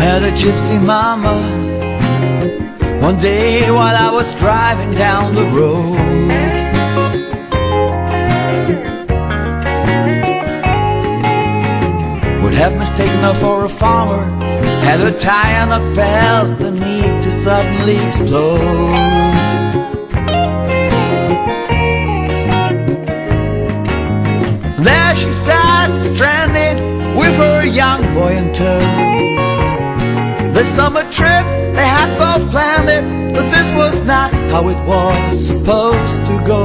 met a gypsy mama one day while I was driving down the road. Would have mistaken her for a farmer had her tire not felt the need to suddenly explode. There she sat, stranded with her young boy in tow. The summer trip, they had both planned it, but this was not how it was supposed to go.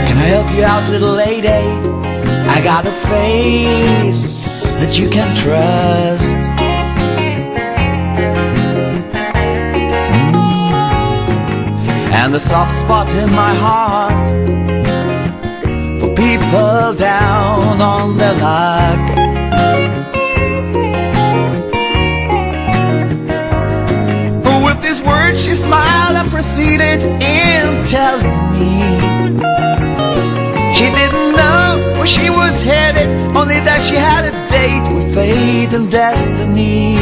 Can I help you out, little lady? I got a face that you can trust. And a soft spot in my heart for people down on their luck. With these words she smiled and proceeded in telling me she didn't know where she was headed, only that she had a date with fate and destiny.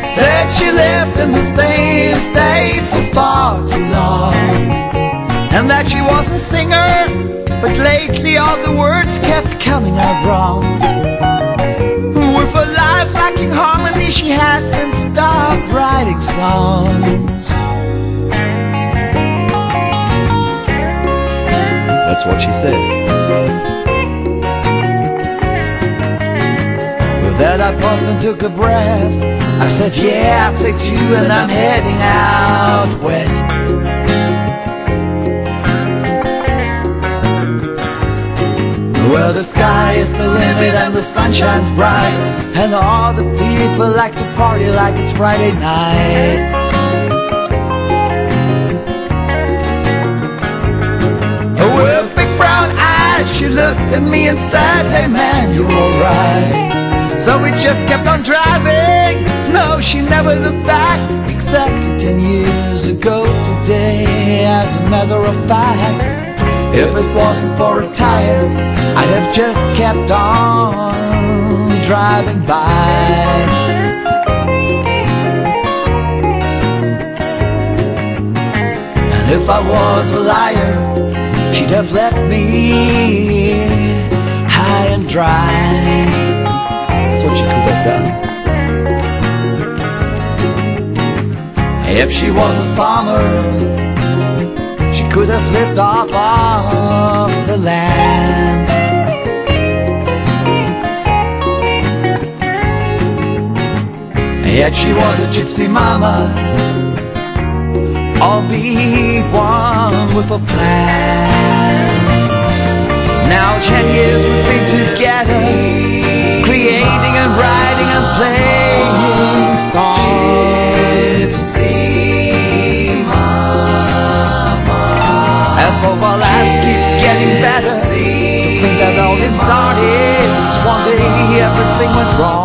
Said she lived in the same state for far too long, and that she was a singer, but lately all the words kept coming out wrong. With her life lacking harmony, she had since stopped writing songs. That's what she said. With that I paused and took a breath. I said, yeah, I play too, and I'm heading out west. Where the sky is the limit and the sun shines bright, and all the people like to party like it's Friday night. With big brown eyes she looked at me and said, hey man, you're alright. So we just kept on driving. No, she never looked back. Exactly 10 years ago today, as a matter of fact, if it wasn't for a tire, I'd have just kept on driving by. And if I was a liar, she'd have left me high and dry. That's what she could have done. If she was a farmer, she could have lived off of the land. Yet she was a gypsy mama, albeit one with a plan. Now 10 years we've been together, creating and writing and playing songs. As both our lives keep getting better, to think that all this started, 'cause one day everything went wrong.